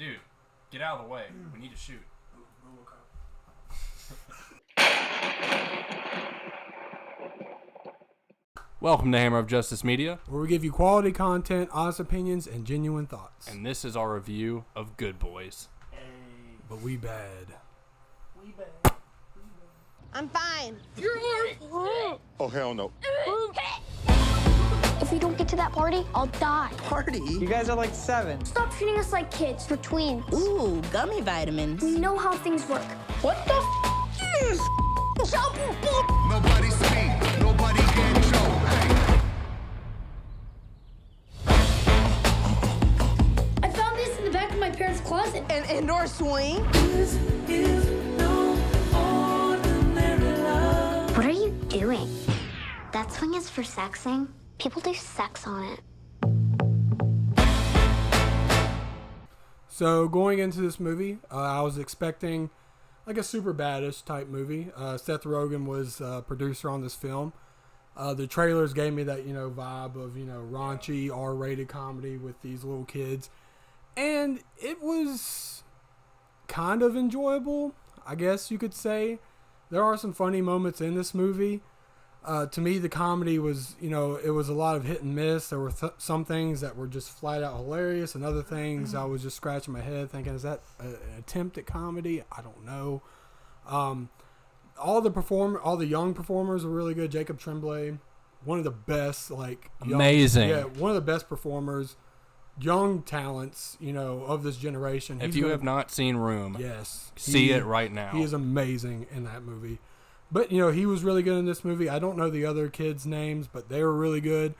Dude, get out of the way. We need to shoot. Welcome to Hammer of Justice Media, where we give you quality content, honest opinions, and genuine thoughts. and this is our review of Good Boys. But we bad. I'm fine. Oh, hell no. If we don't get to that party, I'll die. Party? You guys are like 7. Stop treating us like kids. We're tweens. Ooh, gummy vitamins. We know how things work. What the is Nobody speak. Nobody can show. I found this in the back of my parents' closet. An indoor swing. What are you doing? That swing is for sexing. People do sex on it. So going into this movie, I was expecting like a super baddish type movie. Seth Rogen was producer on this film. The trailers gave me that, vibe of, raunchy R-rated comedy with these little kids. And it was kind of enjoyable, I guess you could say. There are some funny moments in this movie. To me, the comedy was, it was a lot of hit and miss. There were some things that were just flat out hilarious, and other things I was just scratching my head thinking, is that an attempt at comedy? I don't know. All the young performers were really good. Jacob Tremblay, one of the best, Amazing. One of the best performers, young talents, of this generation. If you have not seen Room, yes, see it right now. He is amazing in that movie. But, he was really good in this movie. I don't know the other kids' names, but they were really good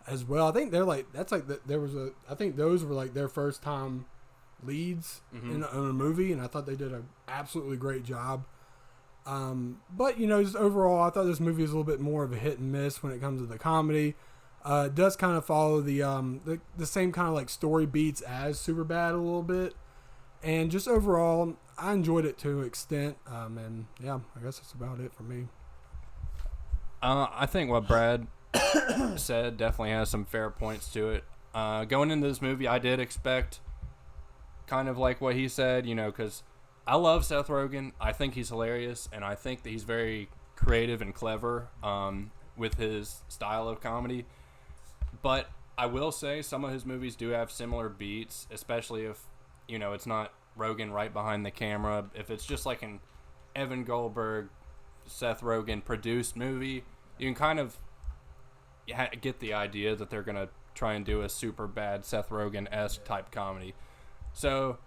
as well. I think they're I think those were like their first time leads in a movie, and I thought they did an absolutely great job. But, just overall, I thought this movie was a little bit more of a hit and miss when it comes to the comedy. It does kind of follow the same kind of like story beats as Superbad a little bit. And just overall, I enjoyed it to an extent. And yeah, I guess that's about it for me. I think what Brad said definitely has some fair points to it. Going into this movie, I did expect kind of like what he said, because I love Seth Rogen. I think he's hilarious, and I think that he's very creative and clever with his style of comedy. But I will say some of his movies do have similar beats, especially if, it's not Rogen right behind the camera. If it's just like an Evan Goldberg, Seth Rogen produced movie, you can kind of get the idea that they're going to try and do a super bad Seth Rogen-esque type comedy. So,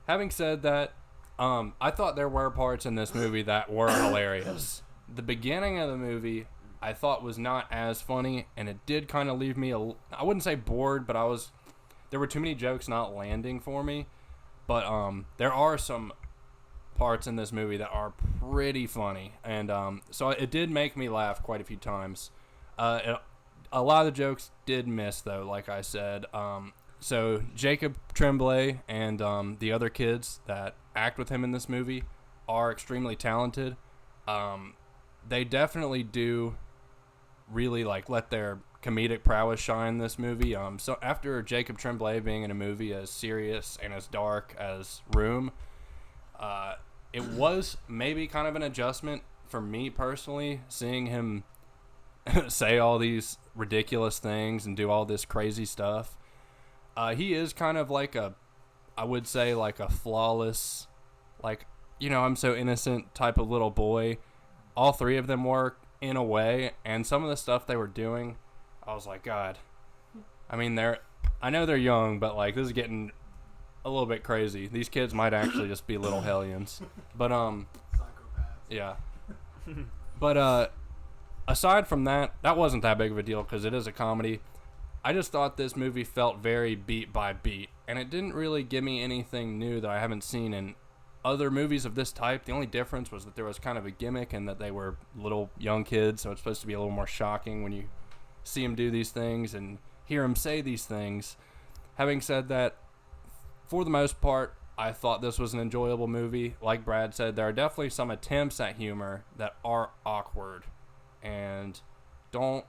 having said that, I thought there were parts in this movie that were hilarious. The beginning of the movie I thought was not as funny, and it did kind of leave me, I wouldn't say bored, but there were too many jokes not landing for me. But there are some parts in this movie that are pretty funny, and so it did make me laugh quite a few times. A lot of the jokes did miss, though, like I said. So Jacob Tremblay and the other kids that act with him in this movie are extremely talented. They definitely do really let their comedic prowess shine in this movie. So after Jacob Tremblay being in a movie as serious and as dark as Room, it was maybe kind of an adjustment for me personally, seeing him say all these ridiculous things and do all this crazy stuff. He is kind of I would say a flawless, I'm so innocent type of little boy. All three of them were in a way, and some of the stuff they were doing, I was like, God. I mean, I know they're young, but this is getting a little bit crazy. These kids might actually just be little hellions. But yeah. But aside from that wasn't that big of a deal because it is a comedy. I just thought this movie felt very beat by beat, and it didn't really give me anything new that I haven't seen in other movies of this type. The only difference was that there was kind of a gimmick and that they were little young kids, so it's supposed to be a little more shocking when you see them do these things and hear them say these things. Having said that, for the most part, I thought this was an enjoyable movie. Like Brad said, there are definitely some attempts at humor that are awkward and don't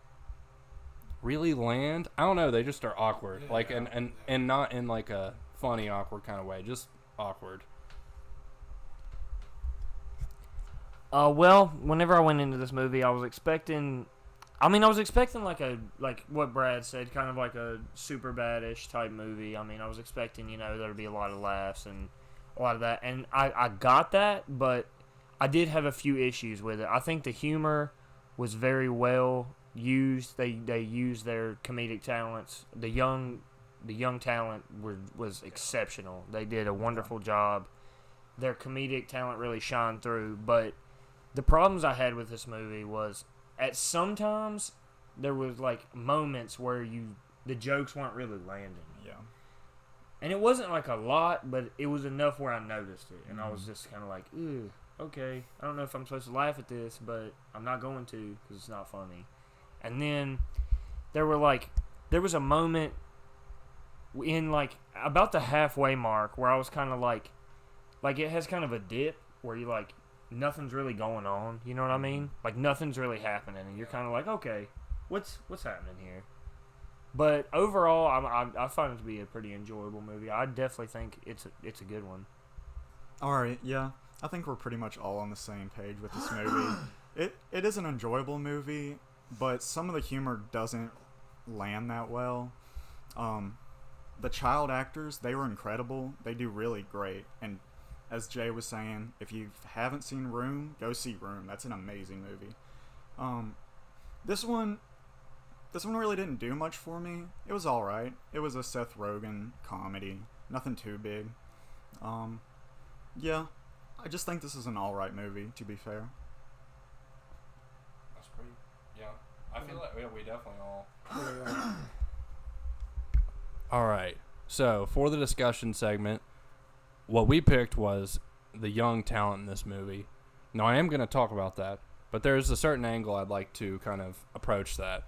really land. I don't know, they just are awkward. And not in a funny, awkward kind of way. Just awkward. Well, whenever I went into this movie, I was expecting like what Brad said, kind of like a super bad-ish type movie. I mean, I was expecting, there to be a lot of laughs and a lot of that, and I got that, but I did have a few issues with it. I think the humor was very well used. They used their comedic talents. The young talent was exceptional. They did a wonderful job. Their comedic talent really shined through, but the problems I had with this movie was at sometimes there was like moments where the jokes weren't really landing. Yeah. And it wasn't like a lot, but it was enough where I noticed it. And I was just kind of like, ew, okay. I don't know if I'm supposed to laugh at this, but I'm not going to because it's not funny. And then there was a moment in like about the halfway mark where I was kind of like it has kind of a dip where you like, nothing's really going on, you know what I mean? Like nothing's really happening, and you're kind of like, okay, what's happening here? But overall, I find it to be a pretty enjoyable movie. I definitely think it's a good one. All right, yeah, I think we're pretty much all on the same page with this movie. It is an enjoyable movie, but some of the humor doesn't land that well. The child actors, they were incredible. They do really great, and as Jay was saying, if you haven't seen Room, go see Room. That's an amazing movie. This one really didn't do much for me. It was all right. It was a Seth Rogen comedy, nothing too big. Yeah, I just think this is an all right movie. To be fair. That's pretty. Yeah, I feel like we definitely all. All right. So for the discussion segment, what we picked was the young talent in this movie. Now, I am going to talk about that, but there's a certain angle I'd like to kind of approach that.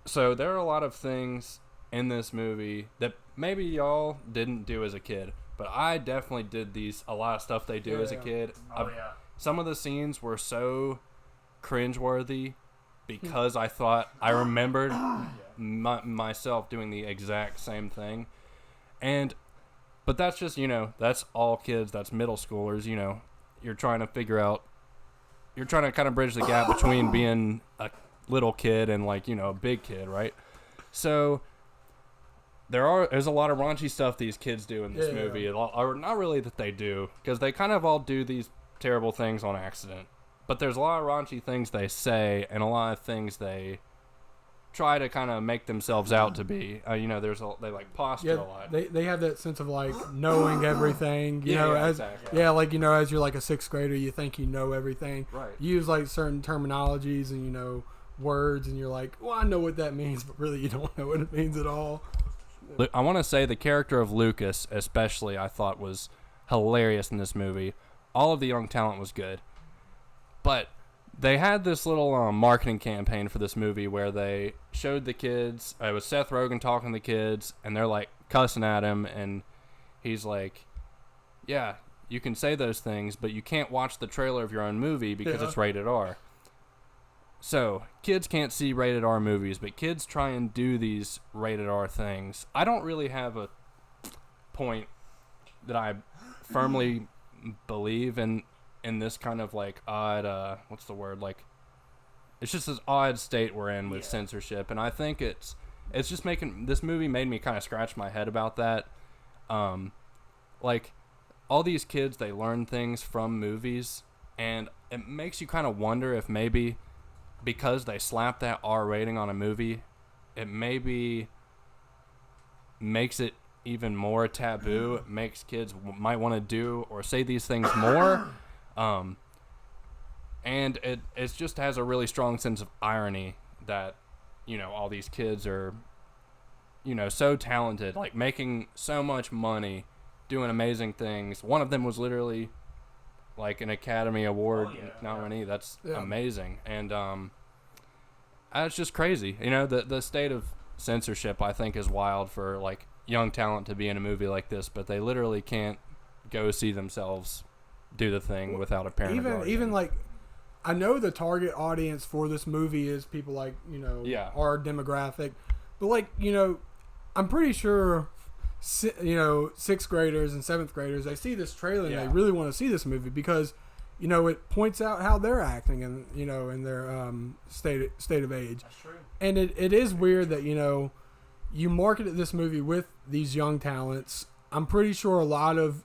So there are a lot of things in this movie that maybe y'all didn't do as a kid, but I definitely did a lot of stuff they do as a kid. Yeah. Some of the scenes were so cringeworthy because I remembered myself doing the exact same thing. But that's just, that's all kids, that's middle schoolers, you're trying to kind of bridge the gap between being a little kid and like, a big kid, right? So there's a lot of raunchy stuff these kids do in this movie, or not really that they do, because they kind of all do these terrible things on accident. But there's a lot of raunchy things they say and a lot of things they try to kind of make themselves out to be. They like posture a lot. They have that sense of like knowing everything. Exactly. As you're like a sixth grader, you think you know everything. Right. You use like certain terminologies and words, and you're like, well, I know what that means, but really you don't know what it means at all. I want to say the character of Lucas, especially, I thought was hilarious in this movie. All of the young talent was good, but they had this little marketing campaign for this movie where they showed the kids. It was Seth Rogen talking to the kids, and they're like cussing at him, and he's like, "Yeah, you can say those things, but you can't watch the trailer of your own movie because it's rated R." So kids can't see rated R movies, but kids try and do these rated R things. I don't really have a point that I firmly believe in this kind of like odd what's the word, like it's just this odd state we're in with censorship, and I think it's just making this movie made me kind of scratch my head about that. Like all these kids, they learn things from movies, and it makes you kind of wonder if maybe because they slap that R rating on a movie, it maybe makes it even more taboo. It makes kids might want to do or say these things more. And it just has a really strong sense of irony that, all these kids are, so talented, like making so much money, doing amazing things. One of them was literally like an Academy Award nominee. That's amazing. And it's just crazy. The state of censorship, I think, is wild for like young talent to be in a movie like this, but they literally can't go see themselves do the thing without a parent. Even like, I know the target audience for this movie is people like, our demographic, but like, I'm pretty sure sixth graders and seventh graders, they see this trailer and Yeah. they really want to see this movie because, it points out how they're acting and in their state of age. That's true. And it is weird that you marketed this movie with these young talents. I'm pretty sure a lot of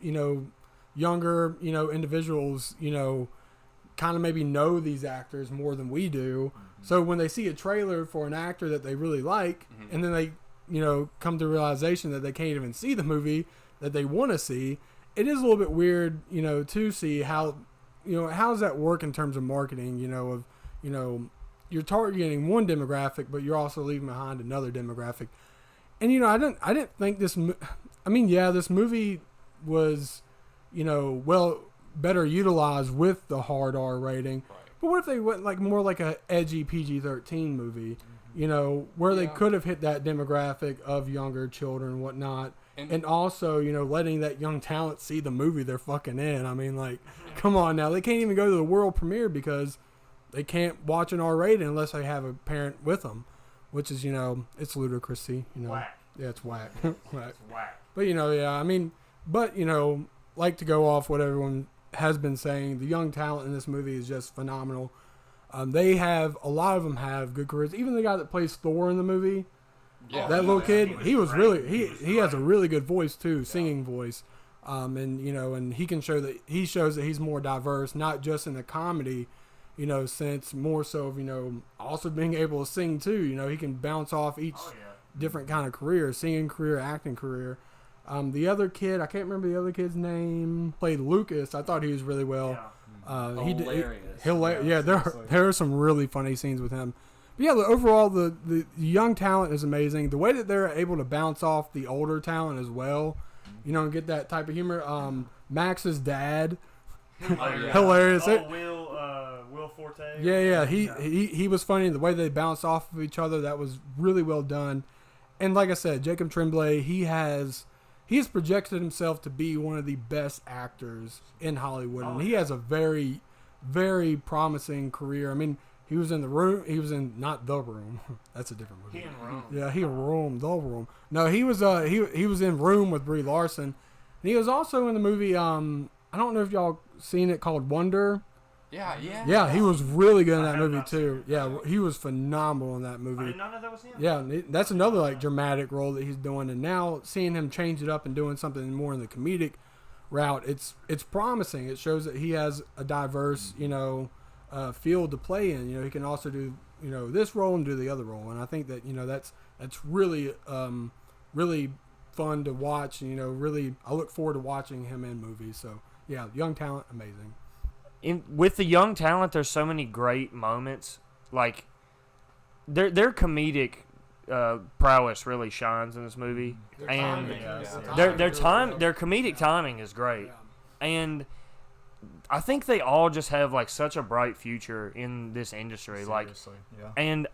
younger individuals kind of maybe know these actors more than we do. So when they see a trailer for an actor that they really like, and then they come to realization that they can't even see the movie that they want to see, it is a little bit weird to see how how does that work in terms of marketing, you're targeting one demographic, but you're also leaving behind another demographic. And I didn't think this. This movie was, better utilized with the hard R rating. Right. But what if they went more like a edgy PG-13 movie, where they could have hit that demographic of younger children and whatnot, and also letting that young talent see the movie they're fucking in. Come on now, they can't even go to the world premiere because they can't watch an R rated unless they have a parent with them, which is it's ludicrousy. Whack. Yeah, it's whack. Whack. It's whack. But like to go off what everyone has been saying, the young talent in this movie is just phenomenal. A lot of them have good careers. Even the guy that plays Thor in the movie, that little kid, he was really he has a really good voice too, singing voice. And he can shows that he's more diverse, not just in the comedy, sense, more so of also being able to sing too. He can bounce off each different kind of career, singing career, acting career. The other kid, I can't remember the other kid's name, played Lucas. I thought he was really well. Hilarious. Yeah, there are some really funny scenes with him. But yeah, overall, the young talent is amazing. The way that they're able to bounce off the older talent as well, and get that type of humor. Max's dad, hilarious. Will Forte. Yeah. He was funny. The way they bounced off of each other, that was really well done. And like I said, Jacob Tremblay, he has projected himself to be one of the best actors in Hollywood, and he has a very, very promising career. He was in The Room. He was in not The Room. That's a different movie. He in Room. Yeah, he in Room. The Room. No, he was he was in Room with Brie Larson, and he was also in the movie. I don't know if y'all seen it, called Wonder. Yeah, he was really good in that movie too. Yeah, he was phenomenal in that movie. I did not know that was him. Yeah, that's another dramatic role that he's doing, and now seeing him change it up and doing something more in the comedic route, it's promising. It shows that he has a diverse, field to play in. He can also do this role and do the other role, and I think that that's really really fun to watch. Really, I look forward to watching him in movies. So yeah, young talent, amazing. With the young talent, there's so many great moments. Their comedic prowess really shines in this movie, and their comedic timing is great. And I think they all just have such a bright future in this industry. Seriously, yeah. And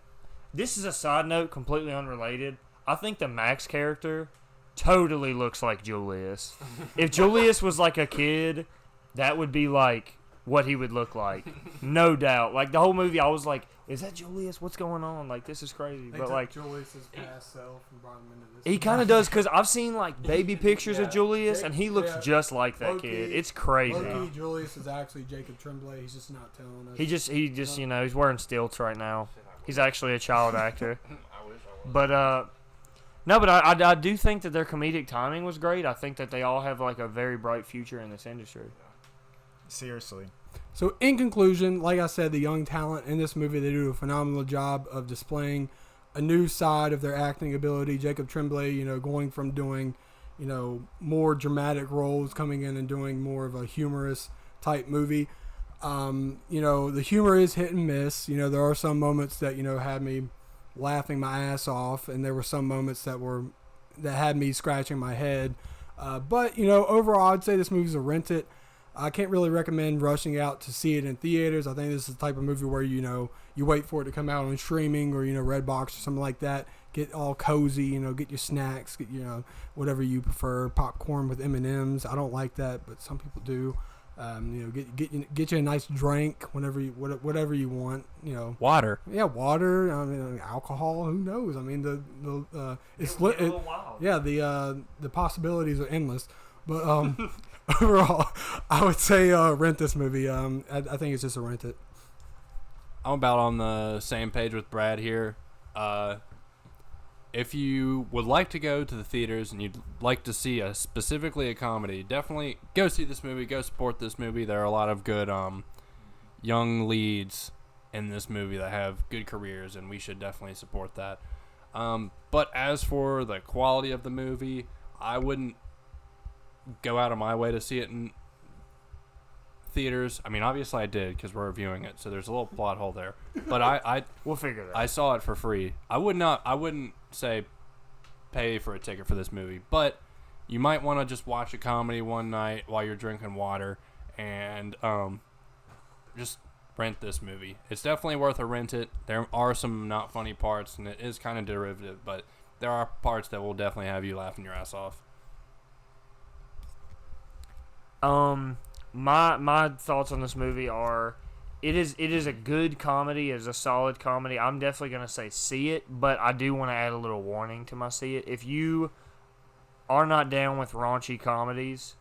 this is a side note, completely unrelated. I think the Max character totally looks like Julius. If Julius was a kid, that would be what he would look like, no doubt. The whole movie, I was like, "Is that Julius? What's going on? This is crazy." But Julius's past self and brought him into this. He kind of does, because I've seen baby pictures of Julius, and he looks just like that kid. It's crazy. Low-key, Julius is actually Jacob Tremblay. He's just not telling us. He just he's wearing stilts right now. He's actually a child actor. But no, but I do think that their comedic timing was great. I think that they all have a very bright future in this industry. Seriously. So in conclusion, like I said, the young talent in this movie, they do a phenomenal job of displaying a new side of their acting ability. Jacob Tremblay, going from doing, more dramatic roles, coming in and doing more of a humorous type movie. The humor is hit and miss. There are some moments that, had me laughing my ass off, and there were some moments that had me scratching my head. But overall, I'd say this movie's a rent it. I can't really recommend rushing out to see it in theaters. I think this is the type of movie where you wait for it to come out on streaming or Redbox or something like that. Get all cozy, get your snacks, get whatever you prefer. Popcorn with M&Ms. I don't like that, but some people do. Get you a nice drink whatever you want. Water. Yeah, water. Alcohol. Who knows? I mean, the possibilities are endless. But overall, I would say rent this movie. I think it's just a rent it. I'm about on the same page with Brad here. If you would like to go to the theaters and you'd like to see specifically a comedy, definitely go see this movie. Go support this movie. There are a lot of good young leads in this movie that have good careers, and we should definitely support that. But as for the quality of the movie, I wouldn't go out of my way to see it in theaters. I mean, obviously I did because we're reviewing it, so there's a little plot hole there. But we'll figure it out. I saw it for free. I wouldn't say pay for a ticket for this movie, but you might want to just watch a comedy one night while you're drinking water and just rent this movie. It's definitely worth a rent it. There are some not funny parts, and it is kind of derivative, but there are parts that will definitely have you laughing your ass off. My thoughts on this movie are, it is a good comedy. It is a solid comedy. I'm definitely going to say see it, but I do want to add a little warning to my see it. If you are not down with raunchy comedies,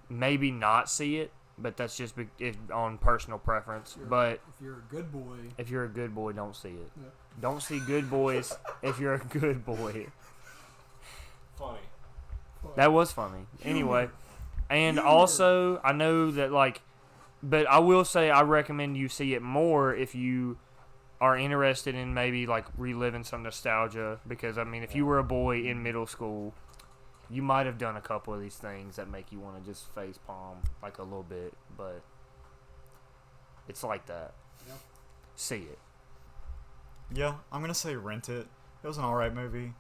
maybe not see it, but that's just on personal preference. But if you're a good boy, don't see it. Yeah. Don't see Good Boys if you're a good boy. Funny. That was funny. Anyway, and also I know that but I will say I recommend you see it more if you are interested in maybe reliving some nostalgia, because I mean, if you were a boy in middle school, you might have done a couple of these things that make you want to just face palm a little bit, but it's like that. Yeah. See it. Yeah, I'm gonna say rent it. It was an alright movie.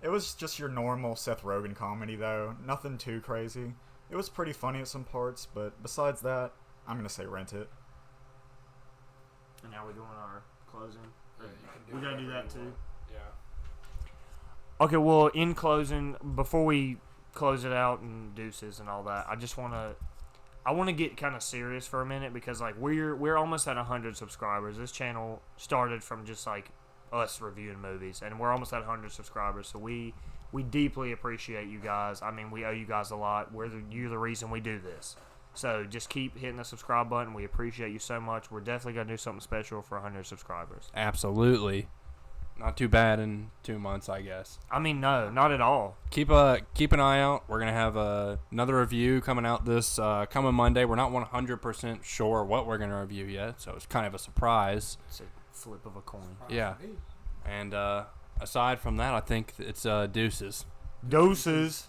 It was just your normal Seth Rogen comedy though. Nothing too crazy. It was pretty funny at some parts, but besides that, I'm gonna say rent it. And now we're doing our closing. We gotta do that too. Yeah. Okay, well, in closing, before we close it out and deuces and all that, I want to get kind of serious for a minute, because we're almost at 100 subscribers. This channel started from just us reviewing movies, and we're almost at 100 subscribers. So we deeply appreciate you guys. I mean, we owe you guys a lot. You're the reason we do this. So just keep hitting the subscribe button. We appreciate you so much. We're definitely gonna do something special for 100 subscribers. Absolutely. Not too bad in 2 months, I guess. I mean, no, not at all. Keep an eye out. We're gonna have another review coming out this coming Monday. We're not 100% sure what we're gonna review yet, so it's kind of a surprise. It's a flip of a coin. Yeah. And aside from that, I think it's deuces. Doses.